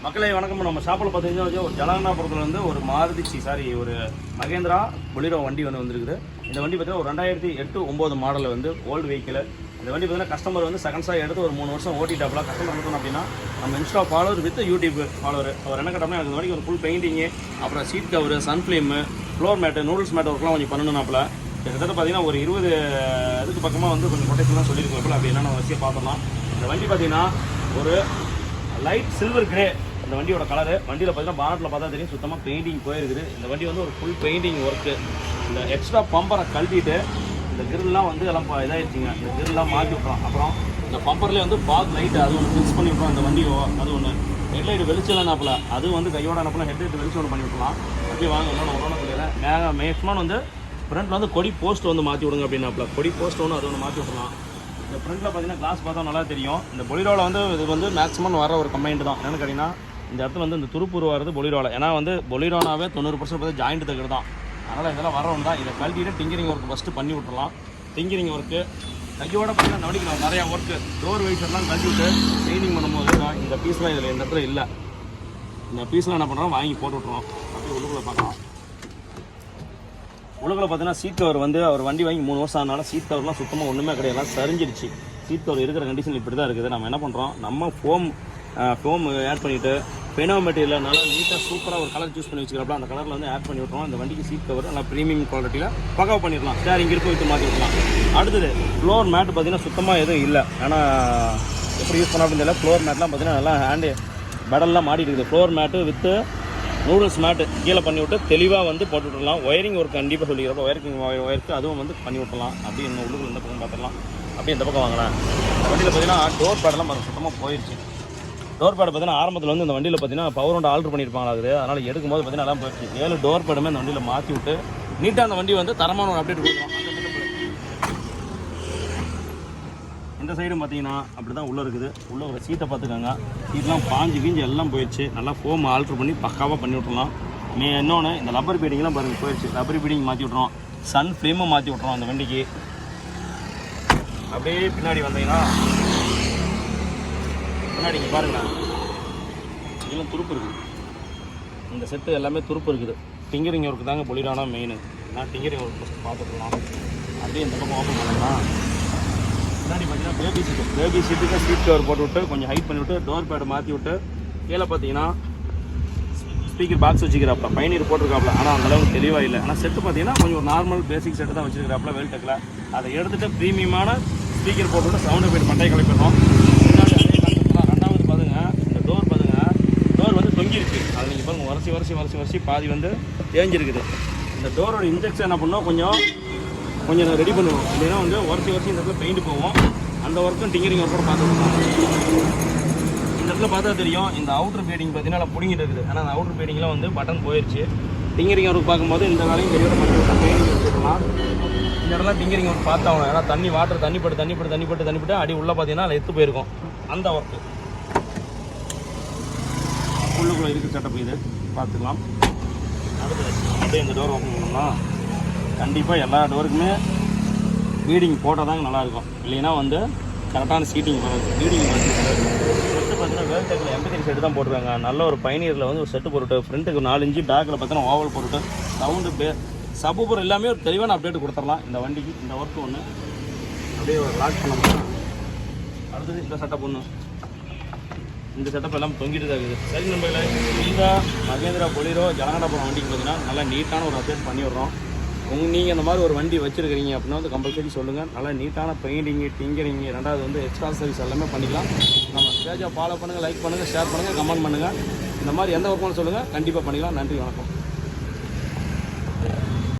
மக்களே வணக்கம். நம்ம ஷாப்பில் பார்த்தீங்கன்னா ஒரு ஜலகண்டாபுரத்தில் வந்து ஒரு ஒரு மகேந்திரா பொலிரோ வண்டி வந்துருக்குது. இந்த வண்டி பார்த்தீங்கன்னா ஒரு 2008-9 மாடலில் வந்து ஓல்டு வெஹிக்கிள். இந்த வண்டி பார்த்தீங்கன்னா கஸ்டமர் வந்து செகண்ட்ஸாக எடுத்து ஒரு 3 வருஷம் ஓட்டிட்டாப்ல. கஸ்டமர் எடுத்தோம் அப்படின்னா நம்ம insta follower with YouTube follower. அவர் என்ன கேட்டோம்னா எனக்கு இந்த வண்டிக்கு ஒரு ஃபுல் பெயிண்டிங்கு, அப்புறம் சீட் கவர், சன்ஃப்ளேமு, ஃப்ளோர் மேட்டு, நூடுல்ஸ் மேட் ஒர்க்லாம் கொஞ்சம் பண்ணணும்னாப்ல. கிட்டத்தட்ட பார்த்தீங்கன்னா ஒரு 20 இதுக்கு பக்கமாக வந்து கொஞ்சம் கொட்டேஷன்லாம் சொல்லியிருக்கோம். அப்படி என்னென்ன விஷயம் பார்த்தோம்னா இந்த வண்டி பார்த்தீங்கன்னா ஒரு லைட் சில்வர் கிரே இந்த வண்டியோட கலரு. வண்டியில் பார்த்தீங்கன்னா பானட்டில் பார்த்தா தெரியும் சுத்தமாக பெயிண்டிங் போயிருக்குது. இந்த வண்டி வந்து ஒரு ஃபுல் பெயிண்டிங் ஒர்க்கு. இந்த எக்ஸ்ட்ரா பம்பரை கழட்டிட்டு இந்த கிரில்லாம் வந்து எல்லாம் இதாகிடுச்சிங்க. இந்த கிரில்லாம் மாற்றி விட்றோம். அப்புறம் இந்த பம்பர்லேயே வந்து பாக் லைட்டு அது ஒன்று ஃபிக்ஸ் பண்ணி விட்றோம். இந்த வண்டியோ அது ஒன்று ஹெட்லைட் வெளிச்சலனாப்பில் அது வந்து கையோட அனுப்பினா ஹெட்லைட் வெளிச்சம் ஒன்று பண்ணி விட்றலாம். அப்படியே வாங்க ஒன்று சொல்லிடுறேன். மேக்ஸிமம் வந்து ஃப்ரண்ட்டில் வந்து கொடி போஸ்ட் வந்து மாற்றி விடுங்க அப்படின்னாப்பில். கொடி போஸ்ட் ஒன்று அது ஒன்று மாற்றி விட்றலாம். இந்த ஃப்ரண்ட்டில் பார்த்தீங்கன்னா கிளாஸ் பார்த்தா நல்லா தெரியும். இந்த பொலிரோவில் வந்து இது வந்து மேக்ஸிமம் வர ஒரு கம்ப்ளைண்ட் தான். என்னென்னு கேட்டிங்கன்னா இந்த இடத்துல வந்து இந்த துருப்புரு வரது பொலிரோவில். ஏன்னா வந்து பொலிரோனாவே 90% பார்த்து ஜாயிண்ட் தகுடு தான். அதனால் இதெல்லாம் வரவங்க தான். இதை கழட்டிட்டு டிங்கரிங் ஒர்க் ஃபஸ்ட்டு பண்ணி விட்டுறலாம். டிங்கரிங் ஒர்க்கு கையோட பார்த்தீங்கன்னா நடிக்கணும். நிறையா ஒர்க்கு டோர் வைசர்லாம் கழட்டி விட்டு பெயிண்டிங் பண்ணும்போது இந்த பீஸ்லாம் இதில் இந்த இடத்துல இல்லை. இந்த பீஸ்லாம் என்ன பண்ணுறோம் வாங்கி போட்டு விட்ருவோம். அப்படியே உள்ளுக்குள்ளே பார்க்கலாம். உள்ளுக்குள்ளே பார்த்தீங்கன்னா சீட் கவர் வந்து அவர் வண்டி வாங்கி 3 வருஷம் ஆனாலும் சீட் கவர்லாம் சுத்தமாக ஒன்றுமே கிடையாது, சரிஞ்சிடுச்சு. சீட் கவர் இருக்கிற கண்டிஷன் இப்படி தான் இருக்குது. நம்ம என்ன பண்ணுறோம், நம்ம ஃபோம் ஆட் பண்ணிவிட்டு பெனோ மெட்டீரியல் நல்லா நீட்டாக சூப்பராக ஒரு கலர் சூஸ் பண்ணி வச்சுக்கிறப்ப அந்த கலரில் வந்து ஆட் பண்ணி விட்ருவோம். இந்த வண்டிக்கு சீட் கவர் நல்லா ப்ரீமியம் குவாலிட்டியில் பக்காவ் பண்ணிடலாம். ஸ்டேரிங் இருப்பு விட்டு மாற்றி விடலாம். அடுத்தது ஃப்ளோர் மேட் பார்த்தீங்கன்னா சுத்தமாக எதுவும் இல்லை. ஆனால் எப்படி யூஸ் பண்ண அப்படின்னு தெரியல. ஃப்ளோர் மேட்லாம் பார்த்தீங்கன்னா நல்லா ஹேண்டு பெடல்லாம் மாட்டிட்டு இருக்குது. ஃப்ளோர் மேட்டு வித்து நூடுல்ஸ் மேட்டு கீழே பண்ணி விட்டு தெளிவாக வந்து போட்டு விட்டுடலாம். ஒயரிங் ஒர்க் கண்டிப்பாக சொல்லிக்கிறப்போ ஒயருக்கு அதுவும் வந்து பண்ணி விட்டுலாம். அப்படியே இந்த உள்ளுக்குள்ள இந்த பக்கம் பார்த்துடலாம். அப்படியே இந்த பக்கம் வாங்கலாம். இந்த வண்டியில் பார்த்தீங்கன்னா டோர் பேடெல்லாம் சுத்தமாக போயிடுச்சு. டோர் பேடு பார்த்தீங்கன்னா ஆரம்பத்தில் வந்து இந்த வண்டியில் பார்த்தீங்கன்னா பவர் ஒன்று ஆல்ட்ரு பண்ணியிருப்பாங்களா இருக்குது. அதனால் எடுக்கும்போது பார்த்தீங்கன்னா எல்லாம் போயிடுச்சு. 7 டோர் பேடுமே இந்த வண்டியில் மாற்றி விட்டு நீட்டாக அந்த வண்டி வந்து தரமான ஒரு அப்டேட் கொடுக்குறோம். இந்த சைடும் பார்த்தீங்கன்னா அப்படி தான் உள்ளே இருக்குது. உள்ளே ஒரு சீட்டை பார்த்துக்கோங்க. சீட்லாம் பாஞ்சு கீஞ்சு எல்லாம் போயிடுச்சு. நல்லா ஃபோம் ஆல்ட்ரு பண்ணி பக்காவாக பண்ணி விட்றலாம். இன்னொன்று இந்த லப்பர் பீடிங்லாம் பாருங்கள் போயிடுச்சு. லப்பர் பீடிங் மாற்றி விட்றோம். சன் ஃப்ளேமும் மாற்றி விட்றோம் அந்த வண்டிக்கு. அப்படியே பின்னாடி வந்தீங்கன்னா பின்னாடி இங்கே பாருங்களேன் இதெல்லாம் துருப்பு இருக்குது. இந்த செட்டு எல்லாமே துருப்பு இருக்குது. டிங்கரிங் ஒர்க்கு தாங்க பொலிரானா மெயின். நான் டிங்கரிங் ஒர்க் ஃபஸ்ட்டு பார்த்துக்கலாம். அப்படியே இந்த பக்கம் ஓப்பன் பண்ணலாம். முன்னாடி பார்த்தீங்கன்னா பேபி சீட்டுக்கு சீட் கவர் போட்டு விட்டு கொஞ்சம் ஹைட் பண்ணி விட்டு டோர் பேடு மாற்றி விட்டு கீழே பார்த்தீங்கன்னா ஸ்பீக்கர் பாக்ஸ் வச்சுக்கிறாப்ல. பைனீர் போட்டிருக்காப்ல. ஆனால் அந்தளவுக்கு தெளிவாக இல்லை. ஆனால் செட்டு பார்த்தீங்கன்னா கொஞ்சம் ஒரு நார்மல் பேசிக் செட்டு தான் வச்சுருக்கிறாப்ல வேல்டெக்கில். அதை எடுத்துகிட்டு ப்ரீமியமான ஸ்பீக்கர் போட்டு சவுண்டு போய்ட்டு மட்டையை கலப்பிடணும். முன்னாடி அதே கான்செப்ட். ரெண்டாவது பாருங்க இந்த டோர் பாருங்க. டோர் வந்து தொங்கிருக்கு. அதை நீங்கள் பாருங்கள் வரிசை பாதி வந்து தேஞ்சிருக்குது. இந்த டோரோட இன்ஜெக்ஷன் என்ன பண்ணோம் கொஞ்சம் ரெடி பண்ணுவோம். இல்லைன்னா வந்து வரிசை இந்த இடத்துல பெயிண்ட் போவோம். அந்த ஒர்க்கும் டிங்கரிங் ஒர்க்கோட பார்த்துக்கலாம். இந்த இடத்துல பார்த்தா தெரியும் இந்த அவுட்ரு பேடிங் பார்த்தீங்கன்னா பிடிங்கிட்டு இருக்குது. ஆனால் அந்த அவுட்ரு பேடிங்லாம் வந்து பட்டன் போயிடுச்சு. டிங்கரிங் ஒர்க் பார்க்கும்போது இந்த வேலையும் பெரிய பெயிண்டிங் வச்சுக்கலாம். இந்த இடத்துல டிங்கரிங் ஒர்க் பார்த்தாகணும். ஏன்னா வாட்டர் தண்ணிப்பட்டு அடி உள்ளே பார்த்தீங்கன்னா அதில் எடுத்து போயிருக்கும். அந்த ஒர்க்கு உள்ளுக்குள்ளே இருக்குது செட்டப். இது பார்த்துக்கலாம். அடுத்தது அப்படியே இந்த டோர் ஓப்பன் பண்ணோம்னா கண்டிப்பாக எல்லா டோருக்குமே ஃபீடிங் போட்டால் தாங்க நல்லாயிருக்கும். இல்லைன்னா வந்து கரெக்டான சீட்டிங் வராது. ஃபீடிங் வந்து செட்டு பார்த்தீங்கன்னா வேல்டெக்கில் MP3 செட்டு தான் போட்டுருக்காங்க. நல்ல ஒரு பைனியரில் வந்து ஒரு செட்டு போட்டுட்டு ஃப்ரண்ட்டுக்கு 4 இன்ச்சு பேக்கில் பார்த்தீங்கன்னா ஓவல் போட்டுட்டு சவுண்டு சப்பூப்பர் எல்லாமே ஒரு தெளிவான அப்டேட் கொடுத்துடலாம் இந்த வண்டிக்கு. இந்த ஒர்க்கு ஒன்று அப்படியே ஒரு லாக் பண்ண முடியும். அடுத்தது இந்த செட்டப் ஒன்று. இந்த செட்டப் எல்லாம் தொங்கிட்டு தான் இருக்குது. சரி நம்பர்களே, இந்த மகேந்திரா பொலிரோ ஜலகண்டாபுரம் வண்டிக்கு பார்த்தீங்கன்னா நல்லா நீட்டான ஒரு அப்டேட் பண்ணி விட்றோம். நீங்கள் இந்த மாதிரி ஒரு வண்டி வச்சுருக்கிறீங்க அப்படின்னா வந்து கம்பல்சரி சொல்லுங்கள். நல்லா நீட்டான பெயிண்டிங்கு, டிங்கரிங்கு, ரெண்டாவது வந்து எக்ஸ்ட்ரா சர்வீஸ் எல்லாமே பண்ணிக்கலாம். நம்ம பேஜை ஃபாலோ பண்ணுங்கள், லைக் பண்ணுங்கள், ஷேர் பண்ணுங்கள், கமெண்ட் பண்ணுங்கள். இந்த மாதிரி எந்த ஒர்க் பண்ண சொல்லுங்கள், கண்டிப்பாக பண்ணிக்கலாம். நன்றி, வணக்கம்.